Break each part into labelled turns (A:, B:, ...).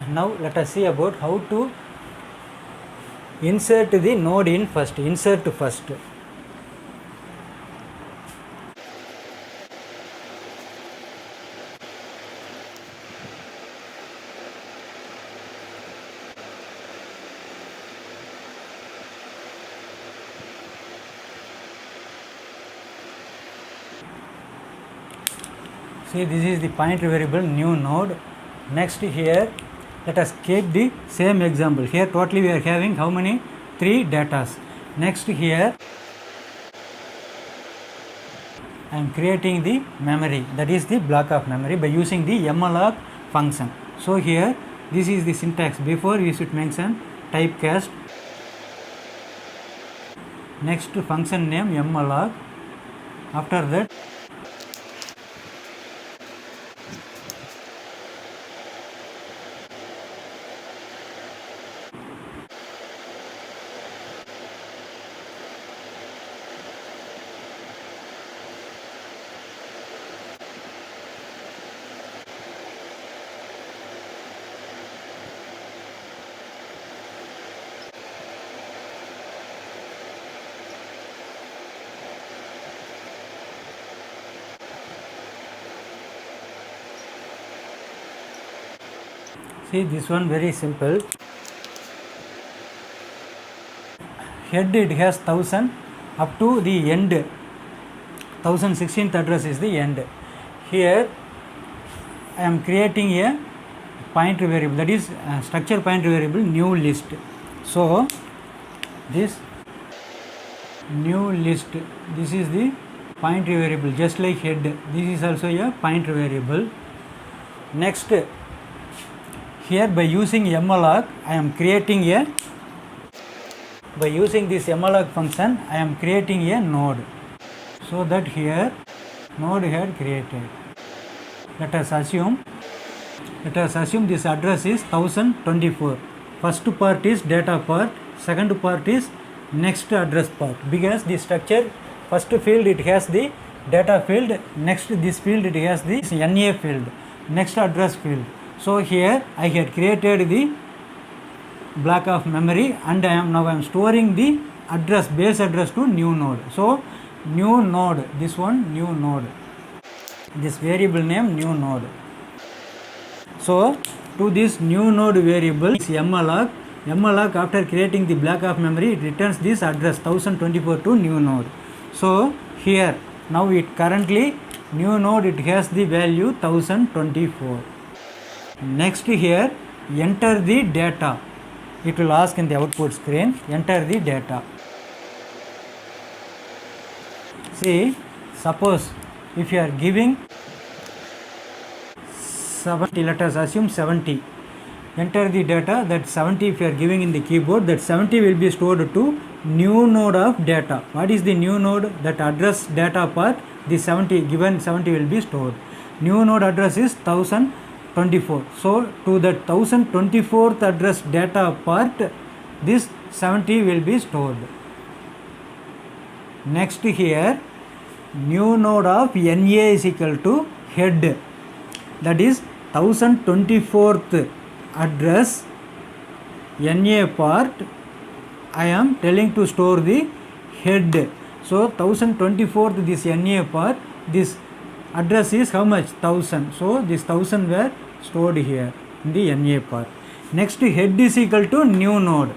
A: Now let us see about how to insert the node in first. Insert first. See, this is the pointer variable new node. Next here, let us keep the same example. Here totally we are having how many? 3 datas. Next here, I am creating the memory, that is the block of memory, by using the malloc function. So here, this is the syntax. Before we should mention typecast. Next function name malloc. After that, see this one very simple. Head it has 1000 up to the end. 1016th address is the end. Here I am creating a pointer variable, that is structure pointer variable new list. So this new list, this is the pointer variable, just like head. This is also a pointer variable. Next, here by using malloc, I am creating a, by using this malloc function, I am creating a node. So that here node had created. Let us assume this address is 1024. First part is data part, second part is next address part. Because the structure, first field it has the data field, next this field it has the NA field, next address field. So here I had created the block of memory, and I am storing the address, base address to new node. So new node, this one new node, this variable name new node. So to this new node variable malloc after creating the block of memory, it returns this address 1024 to new node. So here now it currently new node, it has the value 1024. Next here, enter the data. It will ask in the output screen, enter the data. See, suppose if you are giving 70, let us assume 70. Enter the data, that 70 if you are giving in the keyboard, that 70 will be stored to new node of data. What is the new node? That address data part, the 70, given 70 will be stored. New node address is 1024. So to that 1024th address data part, this 70 will be stored. Next here, new node of NA is equal to head, that is 1024th address NA part, I am telling to store the head. So 1024th this NA part, this address is how much? 1000. So this 1000 were stored here in the NA part. Next head is equal to new node.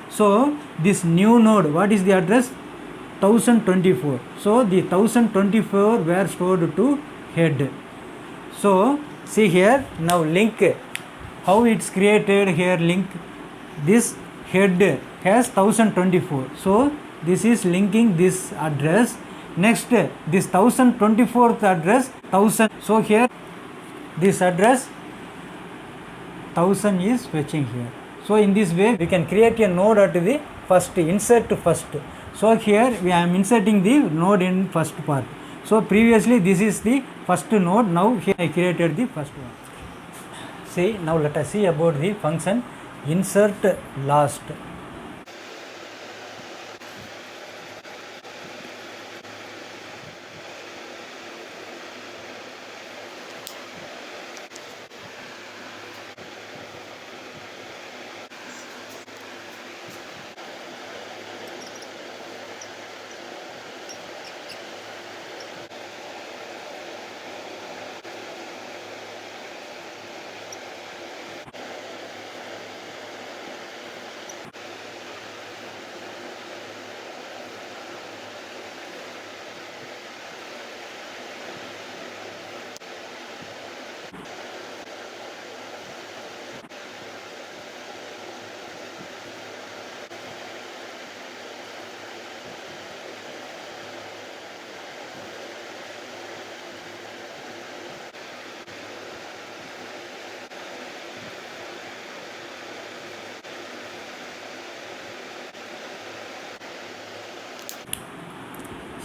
A: So this new node, what is the address? 1024. So the 1024 were stored to head. So see here, now link, how it's created here, link, this head has 1024. So this is linking this address. Next this 1024th address 1000. So here this address 1000 is fetching here. So in this way we can create a node at the first, insert first. So here I am inserting the node in first part. So previously this is the first node, now here I created the first one. See, now let us see about the function insert last.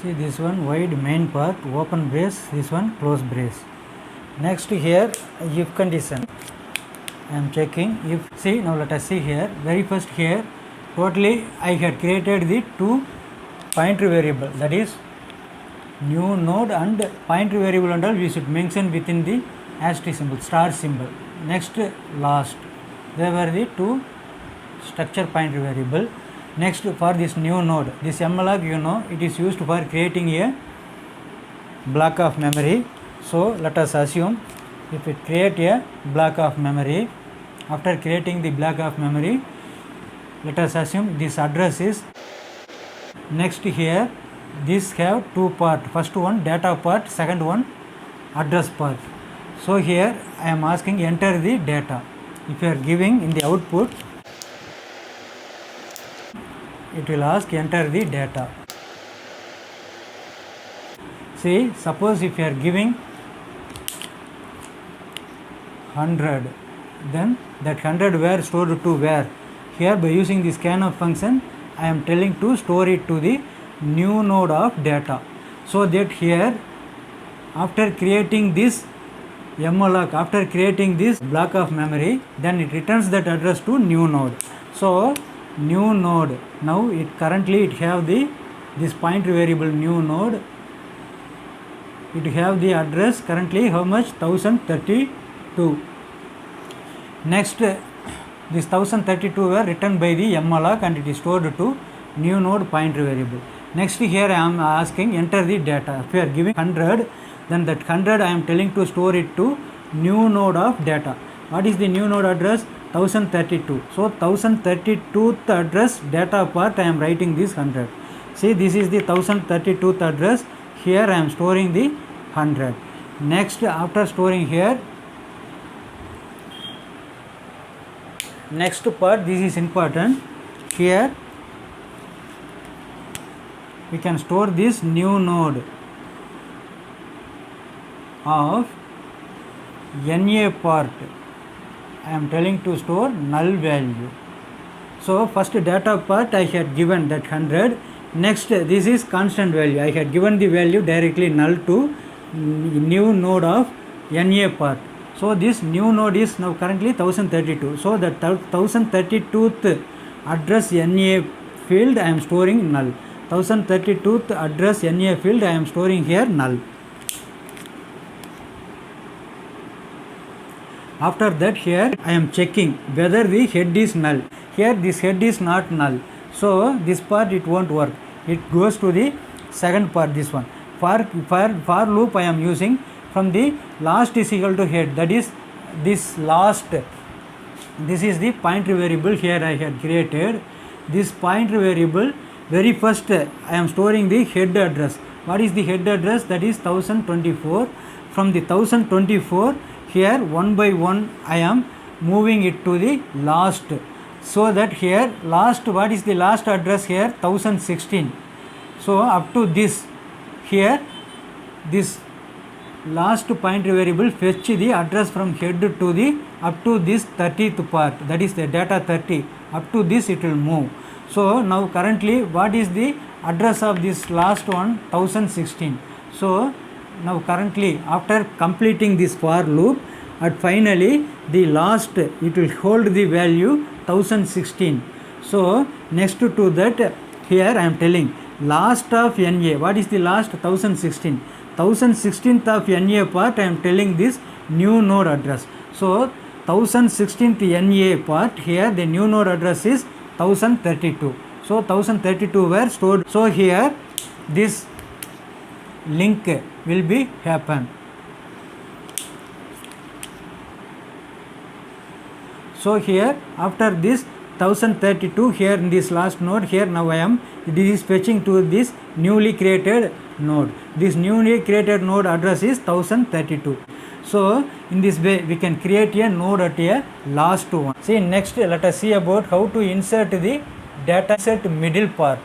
A: See this one wide main part, open brace, this one close brace. Next here if condition, I am checking if, see now let us see here, very first here totally I had created the two pointer variable, that is new node and pointer variable and all we should mention within the asterisk symbol, star symbol. Next last, they were the two structure pointer variable. Next for this new node, this malloc you know it is used for creating a block of memory. So let us assume if it create a block of memory, after creating the block of memory, let us assume this address is, next here this have two part, first one data part, second one address part. So here I am asking enter the data. If you are giving in the output, it will ask enter the data. See, suppose if you are giving 100, then that 100 were stored to where? Here by using the scanf function, I am telling to store it to the new node of data. So that here after creating this malloc, after creating this block of memory, then it returns that address to new node. So new node, now it currently it have the this pointer variable new node, it have the address currently how much, 1032. Next this 1032 were written by the malloc and it is stored to new node pointer variable. Next here I am asking enter the data. If you are giving 100, then that 100 I am telling to store it to new node of data. What is the new node address? 1032. So 1032th address data part I am writing this 100. See this is the 1032th address, here I am storing the 100. Next after storing here, next part, this is important, here we can store this new node of NA part. I am telling to store null value. So first data part I had given that 100. Next this is constant value. I had given the value directly null to new node of NA part. So this new node is now currently 1032. So that 1032th address NA field I am storing null. 1032th address NA field I am storing here null. After that here I am checking whether the head is null. Here this head is not null. So this part it won't work. It goes to the second part, this one. For loop I am using from the last is equal to head, that is this last. This is the pointer variable here I had created. This pointer variable, very first I am storing the head address. What is the head address? That is 1024. From the 1024 here one by one I am moving it to the last. So that here last, what is the last address here? 1016. So up to this, here this last pointer variable fetch the address from head to the up to this 30th part, that is the data 30. Up to this it will move. So now currently what is the address of this last one? 1016. So now currently after completing this for loop, at finally the last it will hold the value 1016. So next to that here I am telling last of NA. What is the last? 1016. 1016th of NA part I am telling this new node address. So 1016th NA part, here the new node address is 1032. So 1032 were stored. So here this link will be happen. So here after this 1032, here in this last node, here now I am, this is fetching to this newly created node. This newly created node address is 1032. So in this way we can create a node at a last one. See, next let us see about how to insert the data set middle part.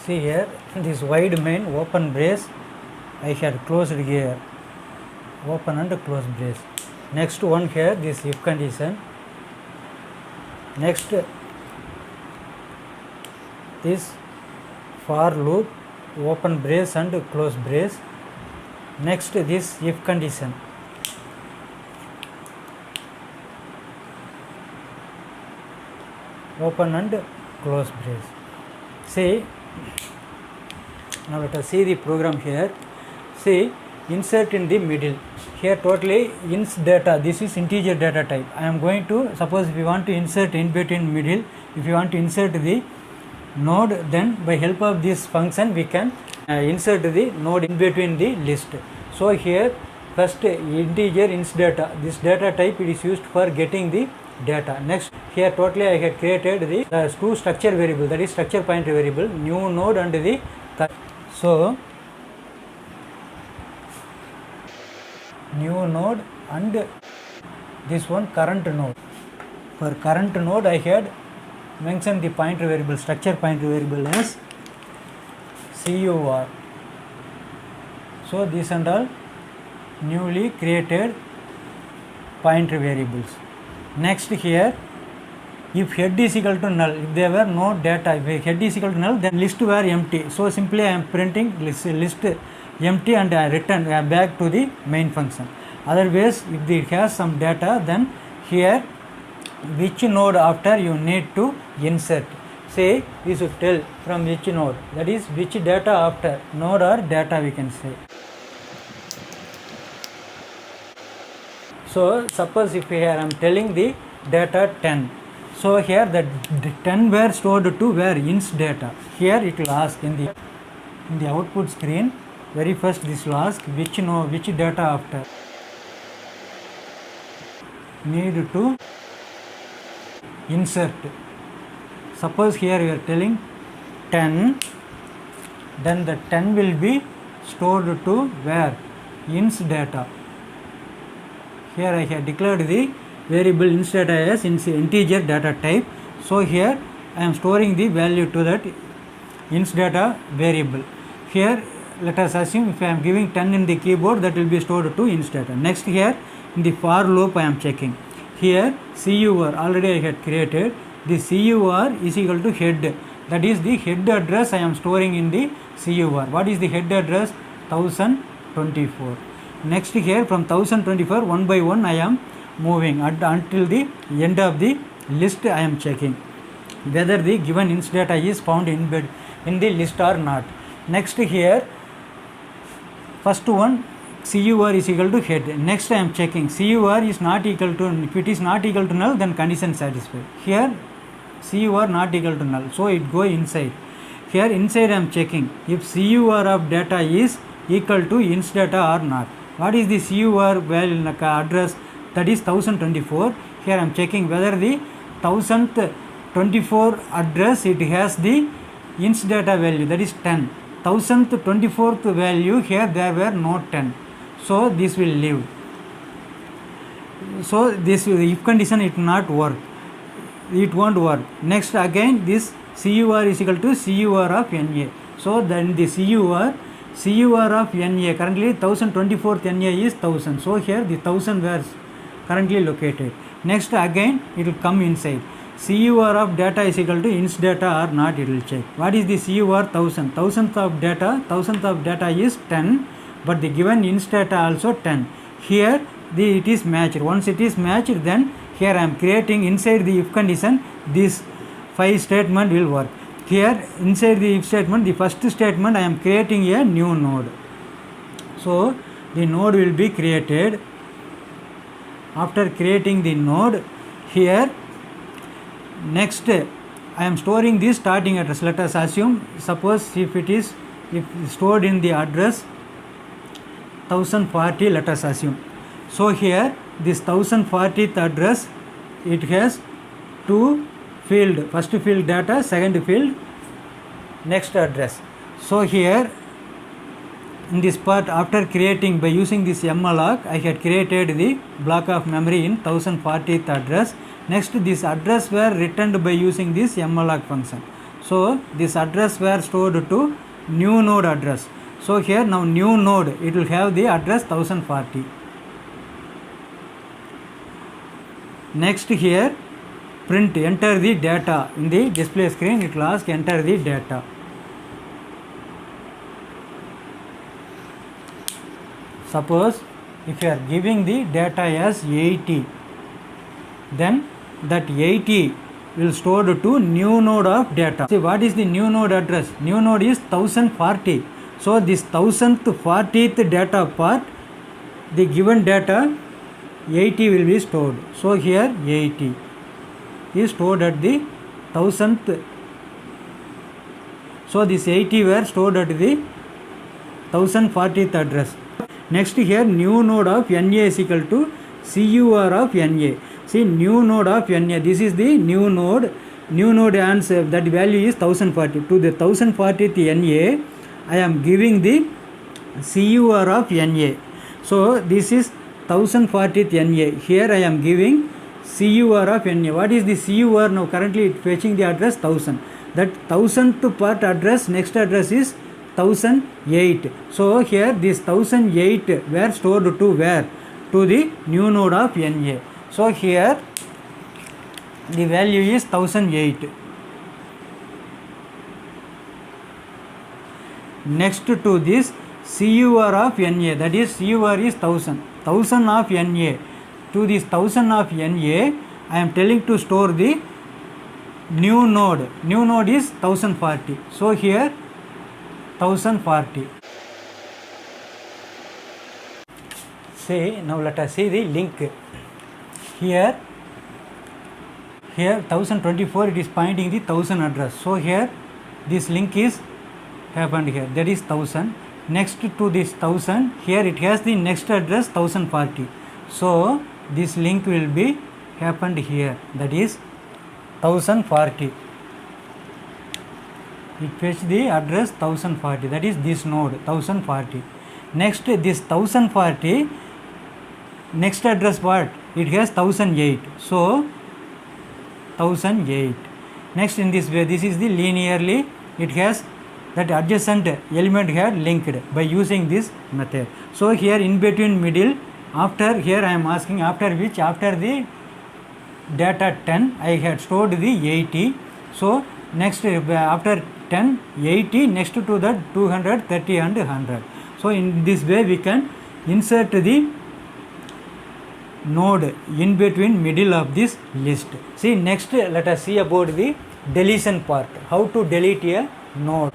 A: See here, this wide main open brace I had closed here, open and close brace. Next one here, this if condition. Next this for loop, open brace and close brace. Next this if condition. Open and close brace. See, now let us see the program here. See, insert in the middle. Here totally ins data, this is integer data type. I am going to, suppose if you want to insert in between middle, if you want to insert the node, then by help of this function we can insert the node in between the list. So here first integer ins data, this data type it is used for getting the data. Next here totally I had created the two structure variable, that is structure pointer variable, new node and the so new node and this one current node. For current node I had mentioned the pointer variable, structure pointer variable as CUR. So these and all newly created pointer variables. Next here, if head is equal to null, if there were no data, if head is equal to null, then list were empty. So simply I am printing list empty and I return back to the main function. Otherwise, if it has some data, then here which node after you need to insert. Say we should tell from which node, that is which data after, node or data we can say. So suppose if here I am telling the data 10. So here the 10 were stored to where ins data. Here it will ask in the output screen, very first this will ask which data after need to insert. Suppose here we are telling 10, then the 10 will be stored to where ins data. Here I have declared the variable ins data as integer data type. So here I am storing the value to that ins data variable. Here let us assume if I am giving 10 in the keyboard, that will be stored to ins data. Next here in the for loop I am checking. Here CUR already I had created. The CUR is equal to head, that is the head address I am storing in the CUR. What is the head address? 1024. Next here from 1024 one by one I am moving until the end of the list. I am checking whether the given ins data is found in the list or not. Next here first one CUR is equal to head. Next I am checking CUR is not equal to, if it is not equal to null, then condition satisfied. Here CUR not equal to null, so it go inside. Here inside I am checking if CUR of data is equal to ins data or not. What is the CUR value address? That is 1024. Here I am checking whether the 1024 address it has the ins data value, that is 10. 1024th value here there were no 10. So this will leave. So this if condition it will not work. It won't work. Next again this CUR is equal to CUR of NA. So then the CUR of NA currently 1024th NA is 1000. So here the 1000 were currently located. Next again it will come inside. CUR of data is equal to ins data or not, it will check. What is the CUR 1000? 1000th of data is 10, but the given ins data also 10. Here it is matched. Once it is matched, then here I am creating inside the if condition, this 5 statement will work. Here inside the if statement, the first statement I am creating a new node. So the node will be created. After creating the node, here next I am storing the starting address. Let us assume, suppose if stored in the address 1040, let us assume. So here this 1040th address, it has two field, first field data, second field next address. So here in this part, after creating by using this malloc, I had created the block of memory in 1040th address. Next this address were returned by using this malloc function. So this address were stored to new node address. So here now new node, it will have the address 1040. Next here print, enter the data in the display screen. It will ask enter the data. Suppose if you are giving the data as 80, then that 80 will stored to new node of data. See, what is the new node address? New node is 1040. So this 1040th data part, the given data 80 will be stored. So here 80 is stored at the 1000th. So this 80 were stored at the 1040th address. Next here new node of NA is equal to CUR of NA. See, new node of NA, this is the new node. New node answer, that value is 1040. To the 1040th NA, I am giving the CUR of NA. So this is 1040th NA. Here I am giving CUR of NA. What is the CUR now? Currently it fetching the address 1000. That 1000th part address, next address is 1008. So here this 1008 were stored to where? To the new node of NA. So here the value is 1008. Next to this CUR of NA, that is CUR is 1000. 1000 of NA. To this 1000 of NA, I am telling to store the new node. New node is 1040. So here 1040. See, now let us see the link. Here 1024, it is pointing the 1000 address. So here this link is happened here, that is 1000. Next to this 1000, here it has the next address 1040. So this link will be happened here, that is 1040. It fetch the address 1040, that is this node 1040. Next this 1040, next address what? It has 1008. So 1008. Next in this way, this is the linearly, it has that adjacent element here linked by using this method. So here in between middle, after here I am asking after which, after the data 10 I had stored the 80. So next after 10 80, next to that 200, 30 and 100. So in this way we can insert the node in between middle of this list. See, next let us see about the deletion part, how to delete a node.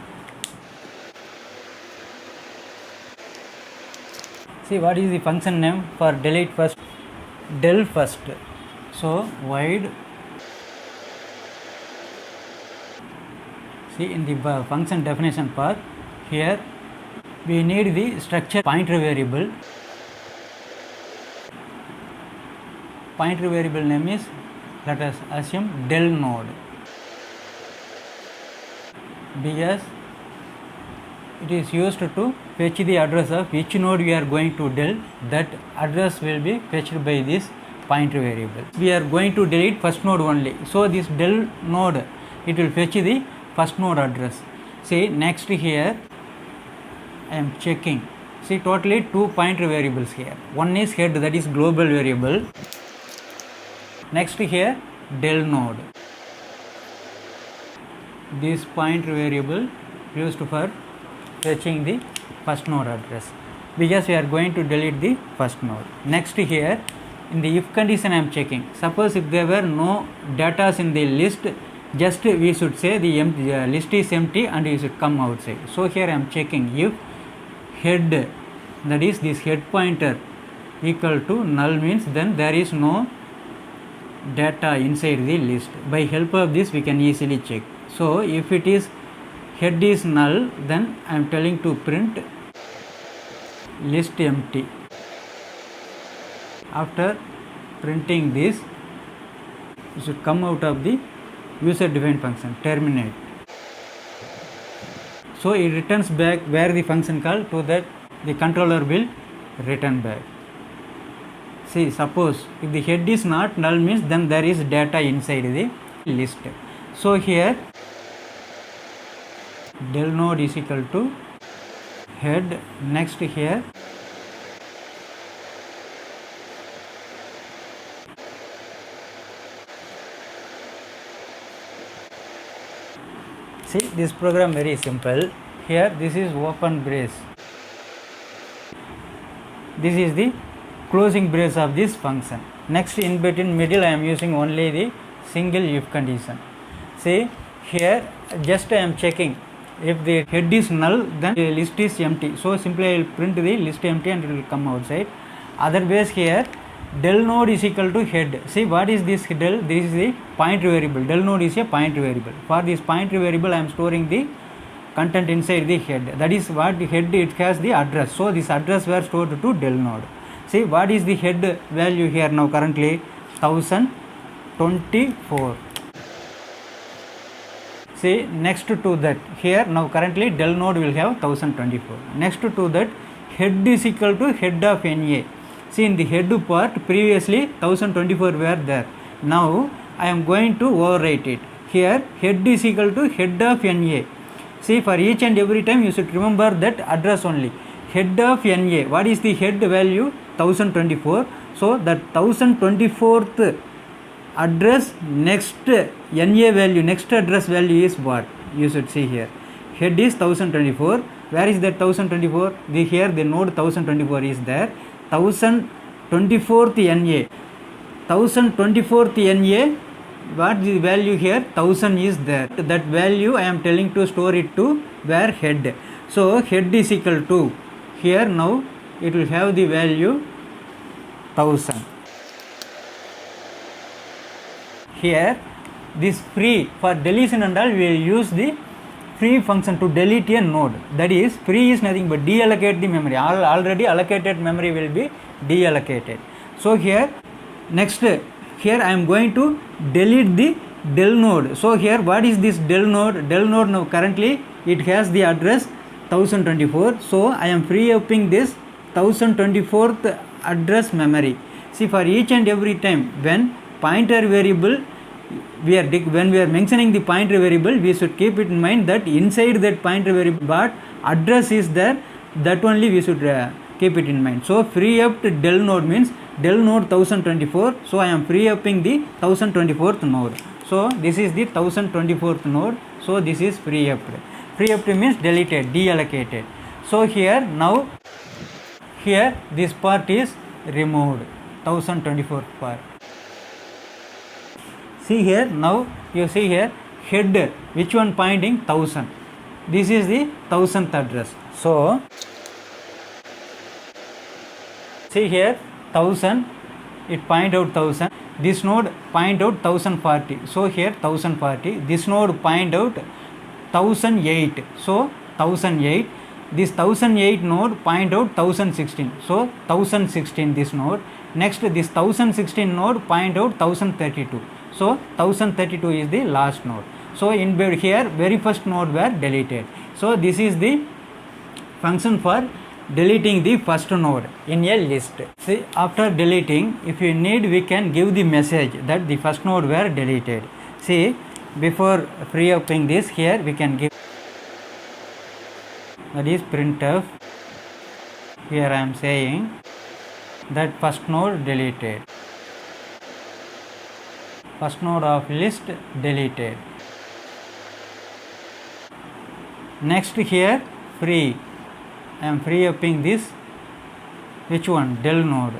A: See, what is the function name for delete first? Del first. So void, see in the function definition part, here we need the structure pointer variable. Pointer variable name is, let us assume del node, because it is used to fetch the address of which node we are going to del. That address will be fetched by this pointer variable. We are going to delete first node only. So this del node, it will fetch the first node address. See, next here I am checking. See, totally two pointer variables here. One is head, that is global variable. Next here del node. This pointer variable used for fetching the first node address, because we are going to delete the first node. Next here in the if condition I am checking. Suppose if there were no data in the list, just we should say the list is empty and we should come outside. So here I am checking if head, that is this head pointer equal to null, means then there is no data inside the list. By help of this we can easily check. So if it is head is null, then I am telling to print list empty. After printing this, you should come out of the user defined function, terminate. So it returns back where the function called, to that the controller will return back. See, suppose if the head is not null, means then there is data inside the list. So here del node is equal to head. Next here see this program very simple. Here this is open brace, this is the closing brace of this function. Next in between middle I am using only the single if condition. See here just I am checking if the head is null then the list is empty, so simply I will print the list empty and it will come outside. Otherwise here del node is equal to head. See what is this del? This is the pointer variable. Del node is a pointer variable. For this pointer variable I am storing the content inside the head. That is what the head, it has the address. So this address were stored to del node. See what is the head value here now currently 1024. See next to that here now currently del node will have 1024. Next to that head is equal to head of NA. See in the head part previously 1024 were there. Now I am going to overwrite it. Here head is equal to head of NA. See for each and every time you should remember that address only. Head of NA. What is the head value? 1024. So that 1024th address next NA value, next address value is what? You should see here. Head is 1024. Where is that 1024? Here the node 1024 is there. 1024th NA. 1024th NA. What the value here? 1000 is there. That value I am telling to store it to where head. So head is equal to here now it will have the value 1000. Here this free for deletion and all we will use the free function to delete a node. That is free is nothing but deallocate the memory. Already allocated memory will be deallocated. So here next here I am going to delete the del node. So here what is this del node? Del node now currently it has the address 1024. So I am free upping this 1024th address memory. See for each and every time when pointer variable when we are mentioning the pointer variable we should keep it in mind that inside that pointer variable but address is there, that only we should keep it in mind. So free up del node means del node 1024. So I am free upping the 1024th node. So this is the 1024th node. So this is free upped. Free upped means deleted, deallocated. So here now here this part is removed, 1024th part. See here now you see here head which one pointing 1000. This is the 1000th address. So see here 1000 it point out 1000. This node point out 1040. So here 1040. This node point out 1008. So 1008. This 1008 node point out 1016. So 1016 this node. Next this 1016 node point out 1032. So 1032 is the last node. So in here very first node were deleted. So this is the function for deleting the first node in a list. See after deleting if you need we can give the message that the first node were deleted. See before free upping this here we can give, that is printf. Here I am saying that first node deleted, first node of list deleted. Next here free, I am free upping this which one? Del node.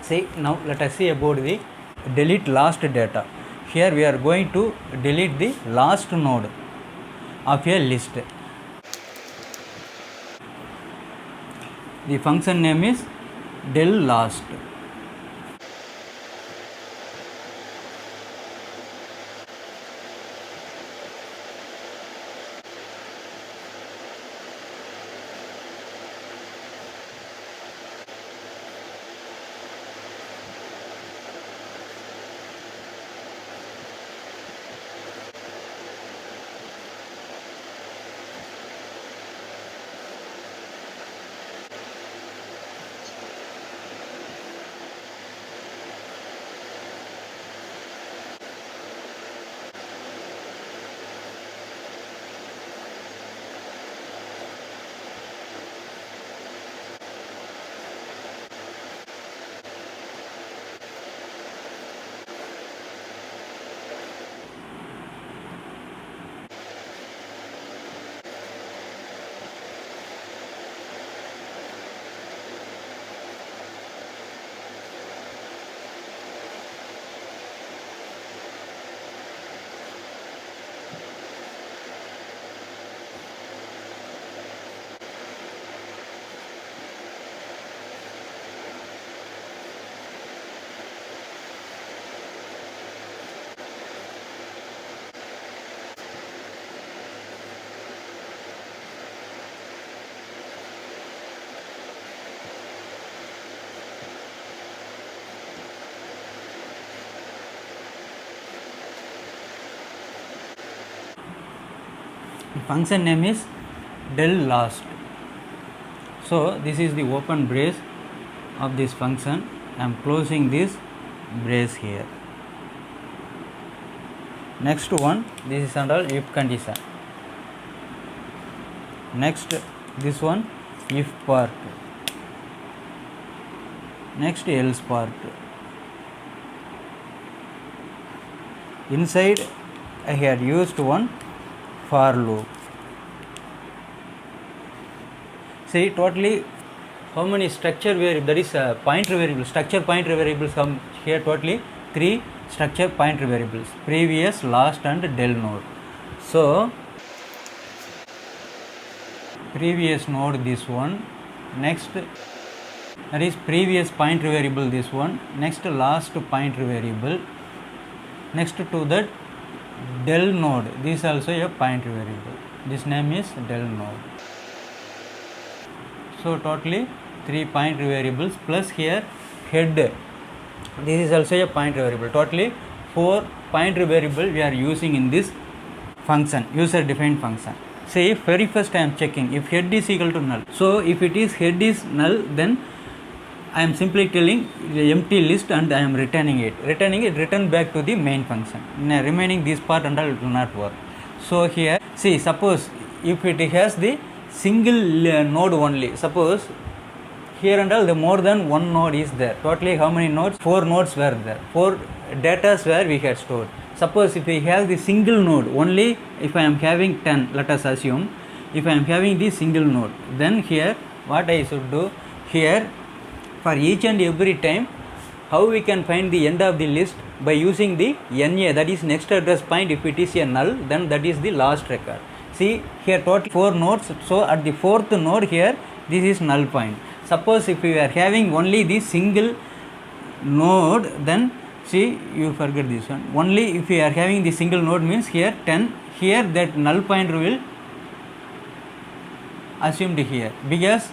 A: See now let us see about the delete last data. Here we are going to delete the last node of a list. The function name is del last. The function name is del last. So this is the open brace of this function. I am closing this brace here. Next one, this is under if condition. Next, this one if part. Next, else part. Inside I had used one for loop. See, totally how many structure variables, that is pointer variables, structure pointer variables come here, totally 3 structure pointer variables, previous, last and del node. So previous node this one, next that is previous pointer variable this one, next last pointer variable, next to that del node, this is also a pointer variable, this name is del node. So totally 3 pointer variables plus here head, this is also a pointer variable, totally 4 pointer variable we are using in this function, user defined function. See, very first I am checking if head is equal to null. So if it is head is null, then I am simply telling the empty list and I am returning it return back to the main function. Now remaining this part and all it will not work. So here, see, suppose if it has the single node only, suppose here and all the more than one node is there, totally how many nodes? 4 nodes were there, 4 datas where we had stored. Suppose if we have the single node only, if I am having 10, let us assume, if I am having the single node, then here what I should do, here for each and every time, how we can find the end of the list? By using the NA, that is next address point. If it is a null, then that is the last record. See, here total 4 nodes, so at the 4th node here, this is null point. Suppose if we are having only the single node, then see, you forget this one, only if we are having the single node means here 10, here that null pointer will assumed here, because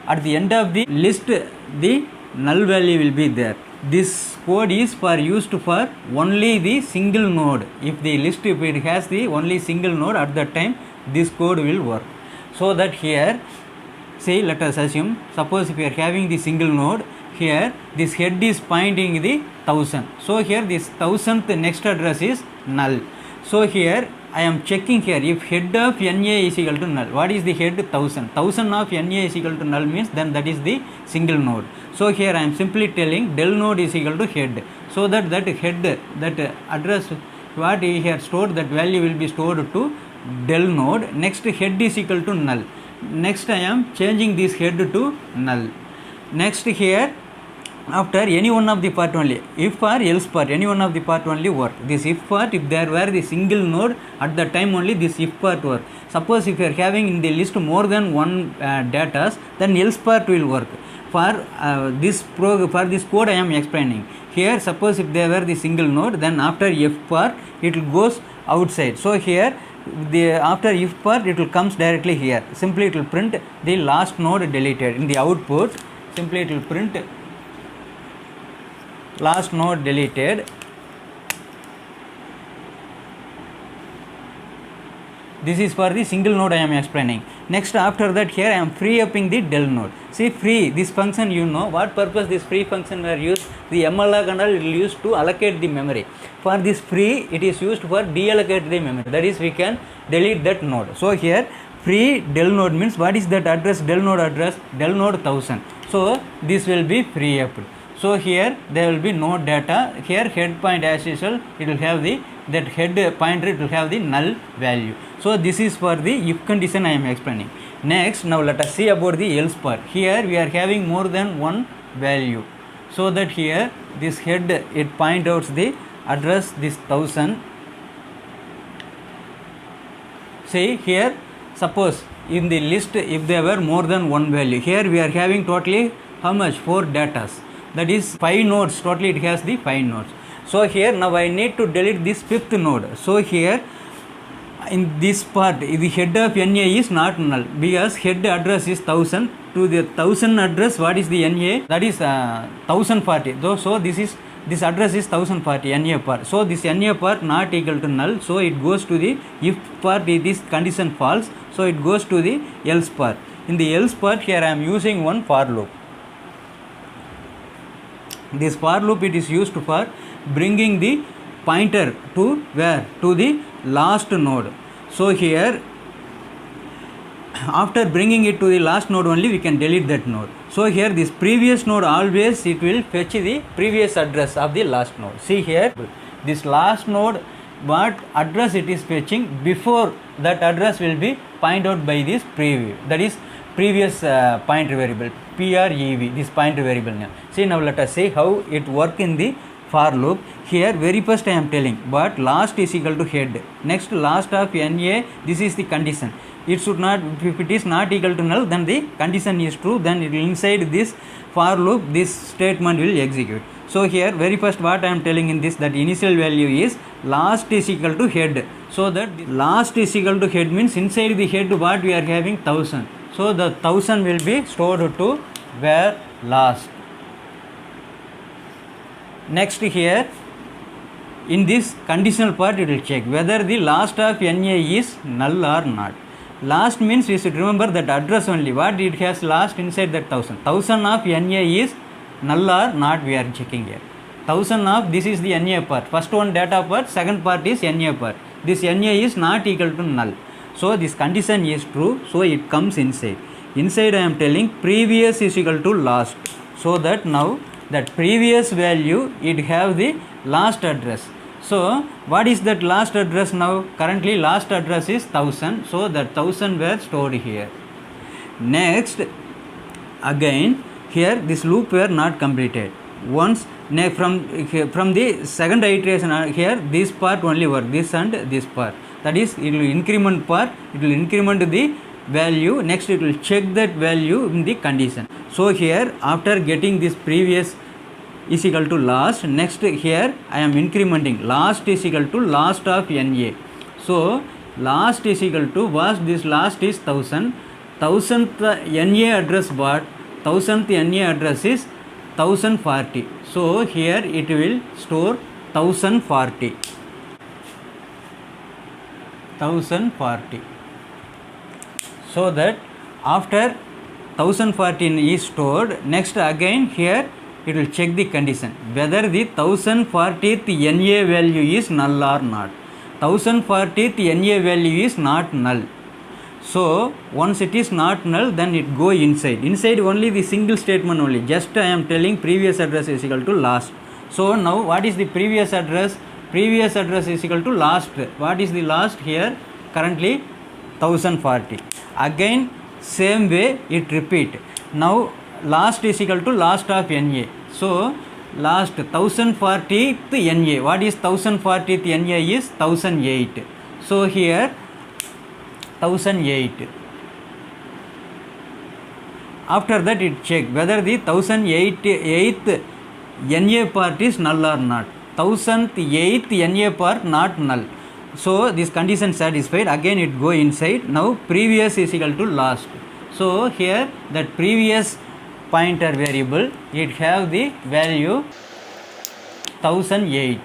A: at the end of the list the null value will be there. This code is for used for only the single node. If the list, if it has the only single node, at that time this code will work. So that here, say, let us assume, suppose if we are having the single node, here this head is pointing the 1000. So here this 1000th next address is null. So here I am checking here if head of NA is equal to null. What is the head? 1000. 1000 of NA is equal to null means then that is the single node. So here I am simply telling del node is equal to head. So that head, that address what we have stored, that value will be stored to del node. Next head is equal to null. Next I am changing this head to null. Next here, after any one of the part only, if or else part, any one of the part only work. This if part, if there were the single node, at the time only this if part work. Suppose if you are having in the list more than one datas, then else part will work. For this code I am explaining. Here suppose if there were the single node, then after if part it will goes outside. So here after if part it will comes directly here. Simply it will print the last node deleted in the output. Simply it will print last node deleted. This is for the single node I am explaining. Next after that here I am free upping the del node. See, free, this function, you know what purpose this free function were used. The malloc and all it will use to allocate the memory. For this free it is used for deallocate the memory. That is we can delete that node. So here free del node means what is that address? Del node address, del node 1000. So this will be free upped. So here there will be no data. Here head point as usual, it will have the that head pointer, it will have the null value. So this is for the if condition I am explaining. Next, now let us see about the else part. Here we are having more than one value. So that here this head it point out the address this 1000. See here, suppose in the list if there were more than one value, here we are having totally how much? 4 datas. That is 5 nodes, totally it has the 5 nodes. So here now I need to delete this 5th node. So here in this part the head of NA is not null because head address is 1000. To the 1000 address, what is the NA? That is 1040. So this is this address is 1040 NA part. So this NA part not equal to null, so it goes to the if part. This condition false, so it goes to the else part. In the else part, here I am using one for loop. This for loop, it is used for bringing the pointer to where? To the last node. So here, after bringing it to the last node only, we can delete that node. So here, this previous node always it will fetch the previous address of the last node. See here, this last node, what address it is fetching, before that address will be pointed out by this preview, that is previous pointer variable, prev, this pointer variable name. See, now let us see how it work in the for loop. Here very first I am telling, but last is equal to head. Next, last of NA, this is the condition. It should not, if it is not equal to null, then the condition is true, then it will inside this for loop, this statement will execute. So here very first what I am telling in this, that initial value is last is equal to head. So that last is equal to head means inside the head what we are having 1000. So the 1000 will be stored to where last. Next here, in this conditional part it will check whether the last of NA is null or not. Last means we should remember that address only, what it has last inside that 1000. 1000 of NA is null or not, we are checking here. 1000 of, this is the NA part, first one data part, second part is NA part. This NA is not equal to null. So this condition is true, so it comes inside. Inside I am telling previous is equal to last. So that now that previous value, it have the last address. So what is that last address now? Currently last address is 1000. So that 1000 were stored here. Next, again here this loop were not completed. Once from the second iteration here, this part only work, this and this part. That is, it will increment part, it will increment the value. Next it will check that value in the condition. So here after getting this previous is equal to last, next here I am incrementing last is equal to last of NA. So last is equal to, was this last is 1000, 1000th NA address what? 1000th NA address is 1040. So here it will store 1040. So that after 1040 is stored, next again here it will check the condition whether the 1040th NA value is null or not. 1040th NA value is not null. So once it is not null, then it go inside. Inside only the single statement only. Just I am telling previous address is equal to last. So now what is the previous address? Previous address is equal to last. What is the last here? Currently 1040. Again same way it repeat. Now last is equal to last of NA. So last 1040th NA. What is 1040th NA is 1008. So here 1008. After that it check whether the 1008th NA part is null or not. 1008th NA part not null. So this condition satisfied. Again it go inside. Now previous is equal to last. So here that previous pointer variable, it have the value 1008.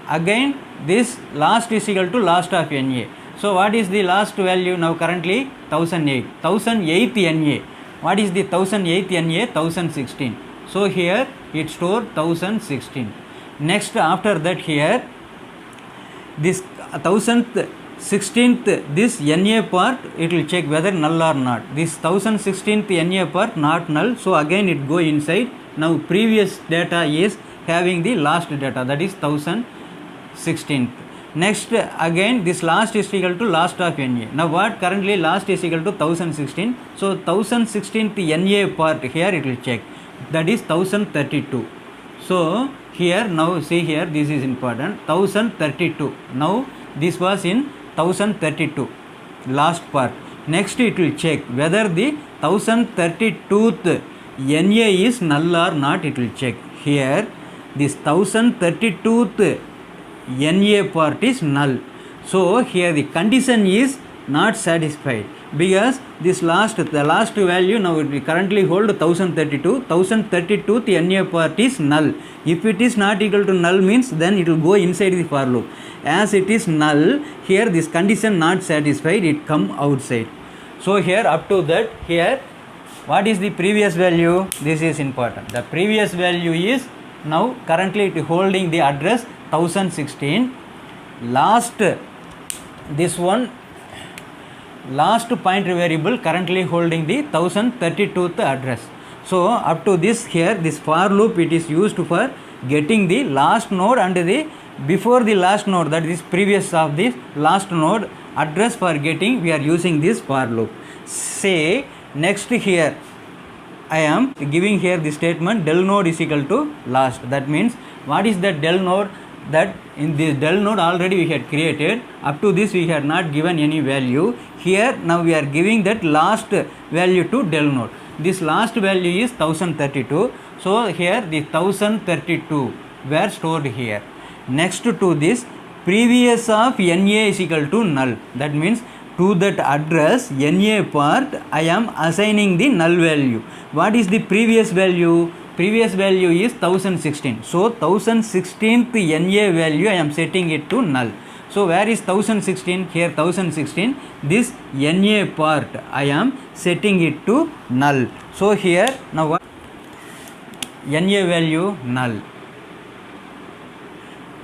A: Again this last is equal to last of NA. So what is the last value now? Currently 1008. 1008th NA. What is the 1008th NA? 1016. So here it store 1016. Next after that here this 1016th this NA part, it will check whether null or not. This 1016th NA part not null, so again it go inside. Now previous data is having the last data, that is 1016th. Next again this last is equal to last of NA. Now what? Currently last is equal to 1016. So 1016th NA part here it will check, that is 1032. So here now see here, this is important, 1032. Now this was in 1032 last part. Next it will check whether the 1032th NA is null or not, it will check. Here this 1032th NA part is null. So here the condition is not satisfied, because this the last value now we currently hold 1032. The NA part is null. If it is not equal to null means then it will go inside the for loop. As it is null, here this condition not satisfied, it come outside. So here up to that, here what is the previous value? This is important. The previous value is now currently it holding the address 1016. Last pointer variable currently holding the 1032th address. So up to this, here this for loop it is used for getting the last node and the before the last node, that is previous of this last node address for getting, we are using this for loop. Say next here I am giving here the statement del node is equal to last. That means what is that del node? That in this del node already we had created. Up to this we had not given any value. Here now we are giving that last value to del node. This last value is 1032. So here the 1032 were stored here. Next to this, previous of NA is equal to null. That means to that address NA part I am assigning the null value. What is the previous value? Previous value is 1016. So 1016th NA value I am setting it to null. So where is 1016? Here 1016. This NA part I am setting it to null. So here now what? NA value null.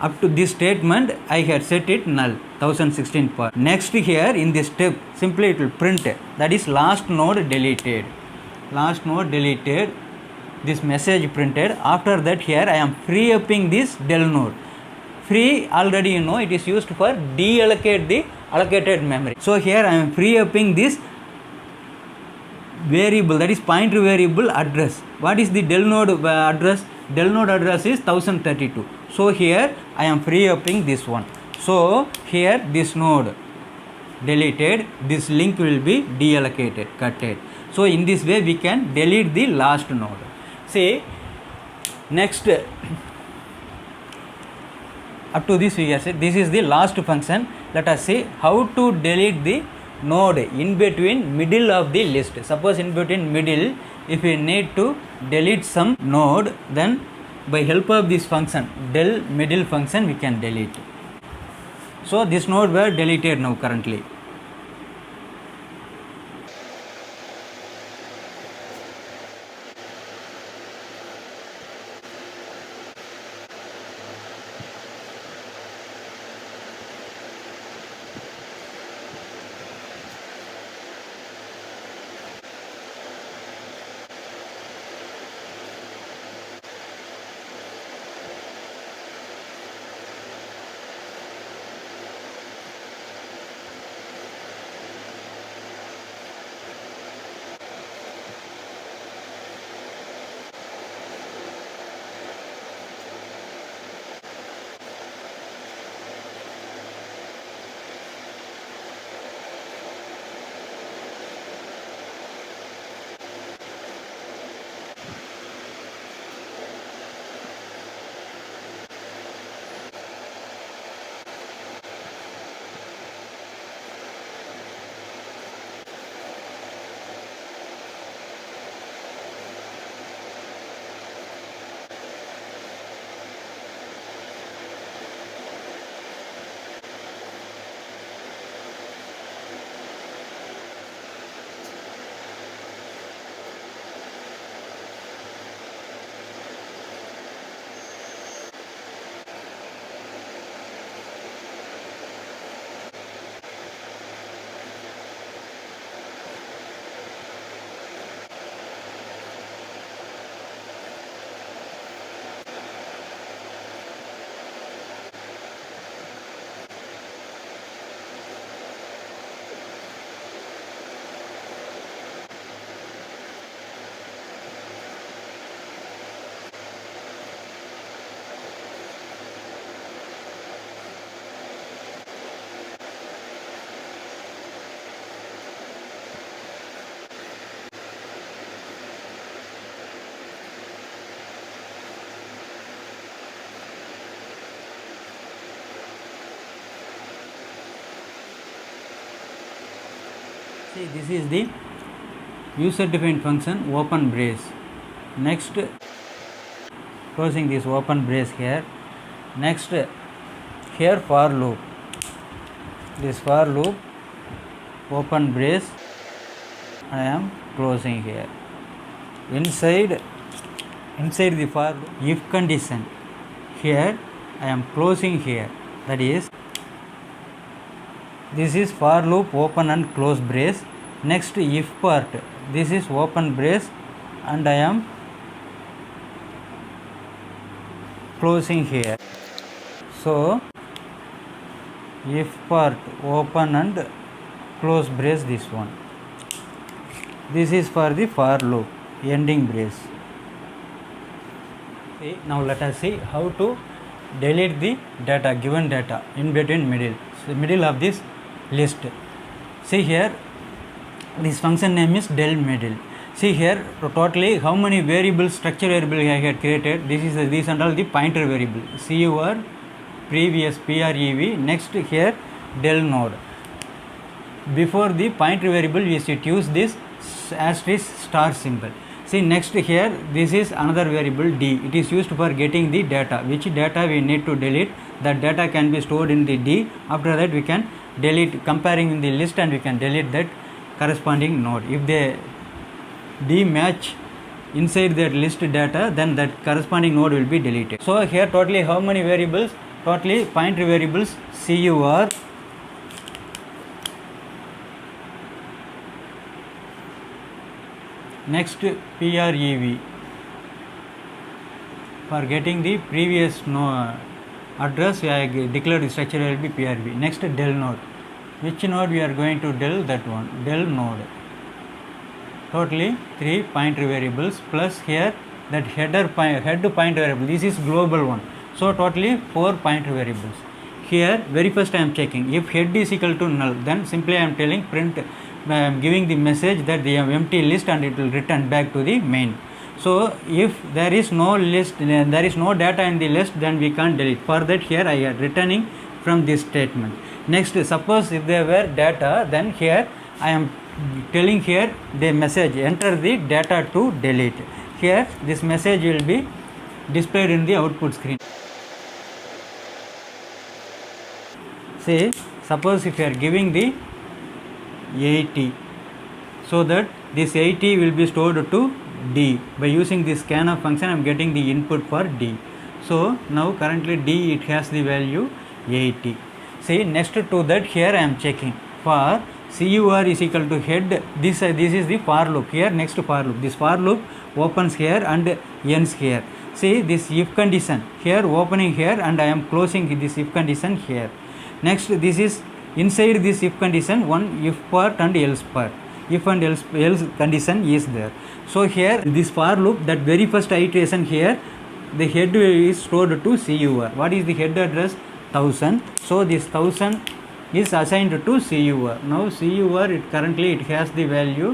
A: Up to this statement I had set it null, 1016 part. Next here in this step simply it will print, that is last node deleted. Last node deleted, this message printed. After that here I am free upping this del node. Free already you know it is used for deallocate the allocated memory. So here I am free upping this variable, that is pointer variable address. What is the del node address? Del node address is 1032. So here I am free upping this one. So here this node deleted, this link will be deallocated, cutted. So in this way we can delete the last node. See next, up to this we have said this is the last function. Let us see how to delete the node in between middle of the list. Suppose in between middle, if we need to delete some node, then by help of this function del middle function we can delete. So this node were deleted now currently. See, this is the user defined function open brace. Next, closing this open brace here. Next, here for loop. This for loop open brace I am closing here. Inside the for loop, if condition, here I am closing here. That is, this is for loop open and close brace. Next, if part, this is open brace and I am closing here. So if part open and close brace, this one. This is for the for loop ending brace. See, now let us see how to delete the data, given data in between middle of this list. See here, this function name is del middle. See here, totally how many variables, structure variable I had created. These and all the pointer variable, CUR, previous PREV. Next here del node. Before the pointer variable we should use this asterisk star symbol. See, next here, this is another variable D. It is used for getting the data. Which data we need to delete. That data can be stored in the D. After that we can delete, comparing in the list, and we can delete that corresponding node. If they D match inside that list data, then that corresponding node will be deleted. So here totally how many variables? Totally pointer variables CUR, next PREV. For getting the previous address, I declared the structure will be PREV. Next del node. Which node we are going to del? That one, del node. Totally 3 pointer variables plus here that head pointer variable. This is global one. So totally 4 pointer variables. Here very first I am checking if head is equal to null, then simply I am telling print, I am giving the message that they have empty list and it will return back to the main. So if there is no list, there is no data in the list, then we can't delete. For that here I am returning from this statement. Next, suppose if there were data, then here I am telling here the message enter the data to delete. Here this message will be displayed in the output screen. Say suppose if you are giving the 80, so that this 80 will be stored to D. By using this scanf function I am getting the input for D. So now currently D, it has the value 80. See, next to that here I am checking for CUR is equal to head. This is the for loop. Here next for loop, this for loop opens here and ends here. See, this if condition here opening here and I am closing this if condition here. Next, this is inside this if condition one if part and else part. If and else condition is there. So here this for loop, that very first iteration here, the head is stored to CUR. What is the head address? 1000. So this 1000 is assigned to CUR. Now CUR currently it has the value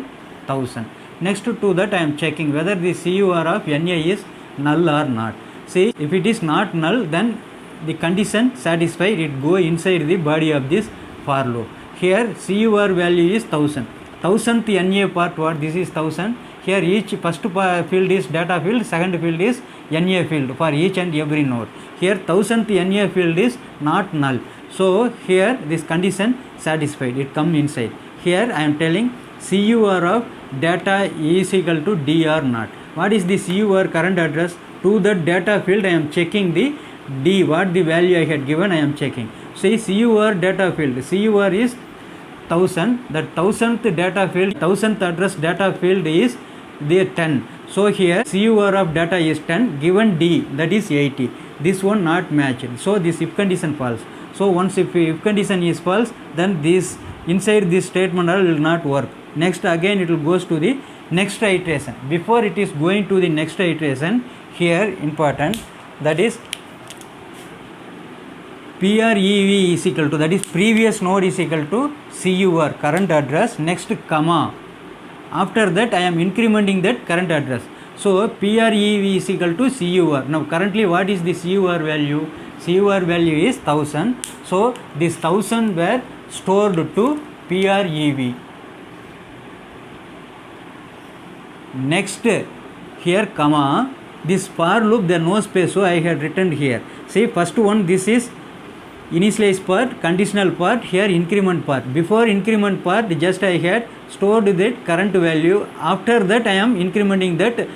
A: 1000. Next to that I am checking whether the CUR of NA is null or not. See, if it is not null, then the condition satisfied, it go inside the body of this for loop. Here CUR value is 1000. 1000th NA part, what? This is 1000. Here each first field is data field, second field is NA field for each and every node. Here 1000th NA field is not null. So here this condition satisfied, it come inside. Here I am telling CUR of data is equal to D or not. What is the CUR current address? To the data field I am checking the D, what the value I had given I am checking. See, CUR data field, CUR is 1000, that 1000th data field, 1000th address data field is the 10. So here CUR of data is 10, given D, that is 80. This one not matched. So this if condition false. So once if condition is false, then this inside this statement will not work. Next again it will goes to the next iteration. Before it is going to the next iteration, here important, that is PREV is equal to, that is previous node is equal to CUR current address, next comma. After that I am incrementing that current address. So PREV is equal to CUR. Now currently what is the CUR value? CUR value is 1000. So this 1000 were stored to PREV. next here comma, this for loop there no space, so I had written here. See, first one, this is initialize part, conditional part, here increment part. Before increment part, just I had stored that current value. After that I am incrementing that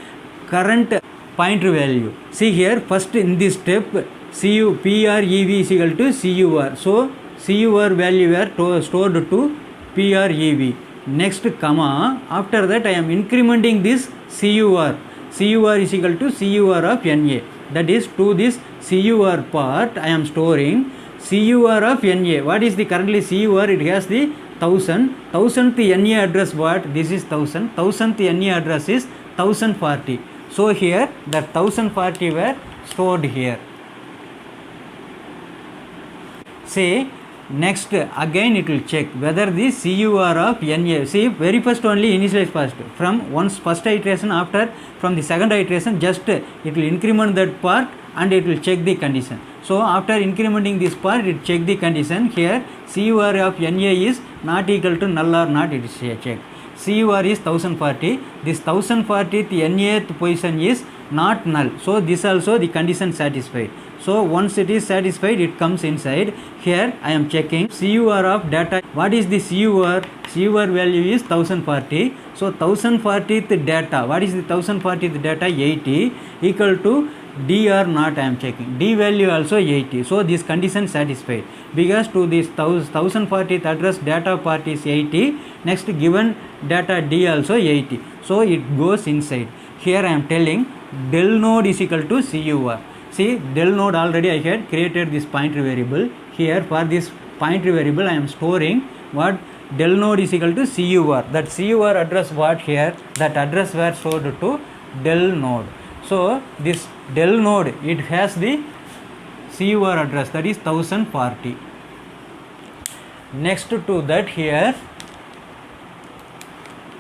A: current pointer value. See here, first in this step, PREV is equal to CUR. So CUR value were stored to PREV. Next comma, after that I am incrementing this CUR. CUR is equal to CUR of NA. That is, to this CUR part I am storing CUR of NA. What is the currently CUR? It has the 1000. 1000th NA address what? This is 1000. 1000th NA address is 1040. So here the 1040 were stored here. See, next again it will check whether the CUR of NA. See, very first only initialize first. From once first iteration, after from the second iteration, just it will increment that part and it will check the condition. So after incrementing this part, it check the condition. Here CUR of NA is not equal to null or not, it is checked. CUR is 1040. This 1040th NAth position is not null. So this also the condition satisfied. So once it is satisfied, it comes inside. Here I am checking CUR of data. What is the CUR? CUR value is 1040. So 1040th data. What is the 1040th data? 80 equal to D or not I am checking. D value also 80. So this condition satisfied, because to this 1040th address data part is 80. Next given data D also 80. So it goes inside. Here I am telling del node is equal to CUR. See, del node already I had created this pointer variable. Here for this pointer variable I am storing what? Del node is equal to CUR. That CUR address what here? That address were stored to del node. So this del node, it has the CUR address, that is 1040. Next to that, here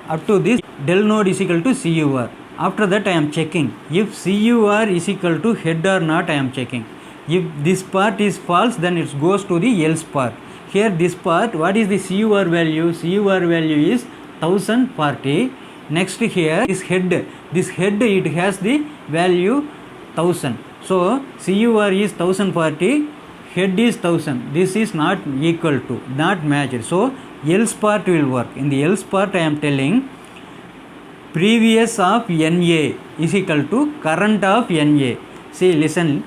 A: up to this del node is equal to CUR. After that I am checking if CUR is equal to head or not. I am checking. If this part is false, then it goes to the else part. Here this part, what is the CUR value? CUR value is 1040. Next here this head it has the value 1000. So CUR is 1040, head is 1000. This is not equal to, not matched. So else part will work. In the else part I am telling previous of NA is equal to current of NA. See, listen,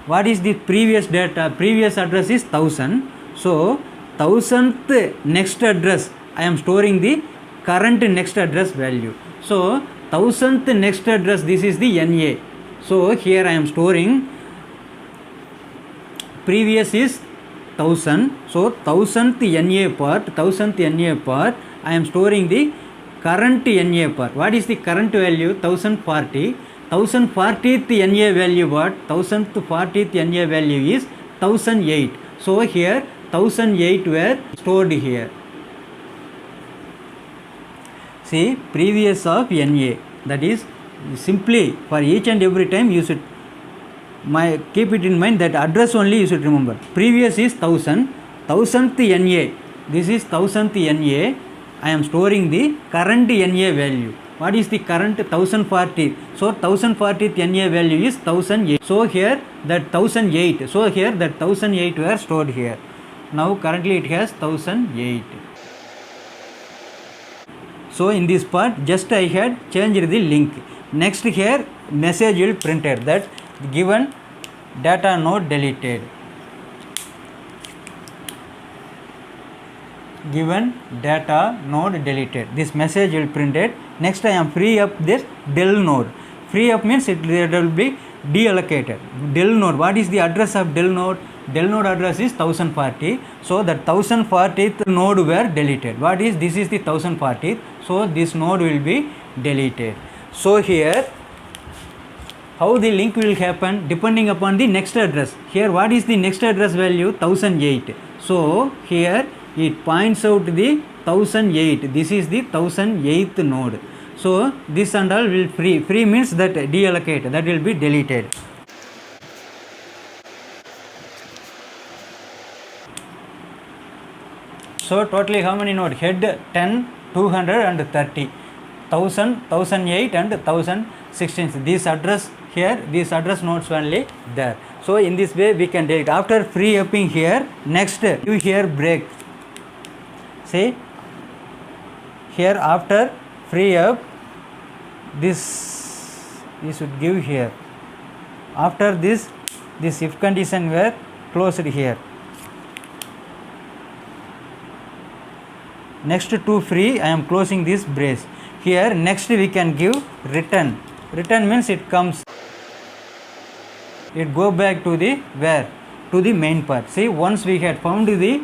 A: what is the previous data? Previous address is 1000. So 1000th next address I am storing the current next address value. So 1000th next address, this is the NA. So here I am storing previous is 1000. So 1000th NA part I am storing the current NA part. What is the current value? 1040. 1040th NA value what? 1040th NA value is 1008. So here 1008 were stored here. See, previous of NA, that is simply for each and every time you should keep it in mind that address only you should remember. Previous is 1000, 1000th NA, this is 1000th NA. I am storing the current NA value. What is the current? 1040. So 1040th NA value is 1008. So here that 1008. So here that 1008 were stored here. Now currently it has 1008. So in this part just I had changed the link. Next here message will printed that given data node deleted. Given data node deleted. This message will printed. Next I am free up this del node. Free up means it will be deallocated. Del node. What is the address of del node? Del node address is 1040. So that 1040th node were deleted. What is this? Is the 1040th. So this node will be deleted. So here how the link will happen depending upon the next address. Here what is the next address value? 1008. So here it points out the 1008. This is the 1008th node. So this and all will free. Free means that deallocate, that will be deleted. So totally how many nodes? Head 10, 200 and 30. 1000, 1008 and 1016. This address here, this address nodes only there. So in this way we can delete. After free upping here, next you here break. See here, after free up, this you should give here. After this if condition were closed here. Next to free, I am closing this brace. Here next we can give return. Return means it comes, it go back to the where? To the main part. See, once we had found the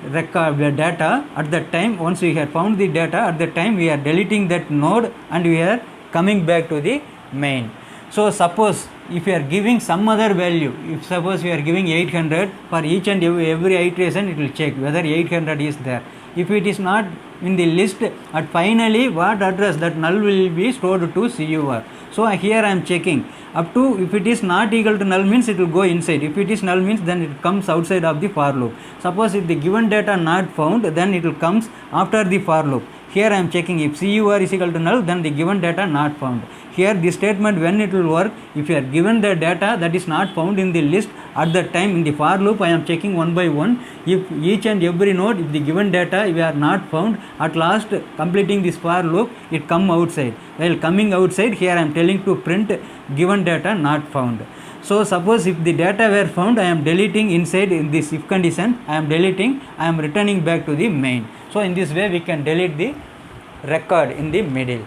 A: record, the data at that time, once we had found the data at that time, we are deleting that node and we are coming back to the main. So suppose if you are giving some other value, if suppose we are giving 800, for each and every iteration it will check whether 800 is there. If it is not in the list, at finally what address, that null will be stored to CUR. So here I am checking up to, if it is not equal to null means it will go inside. If it is null means then it comes outside of the for loop. Suppose if the given data not found, then it will comes after the for loop. Here I am checking if CUR is equal to null, then the given data not found. Here this statement when it will work, if you are given the data that is not found in the list, at that time in the for loop I am checking one by one. If each and every node, if the given data we are not found, at last completing this for loop it come outside. While coming outside, here I am telling to print given data not found. So suppose if the data were found, I am deleting inside in this if condition, I am deleting, I am returning back to the main. So in this way we can delete the record in the middle.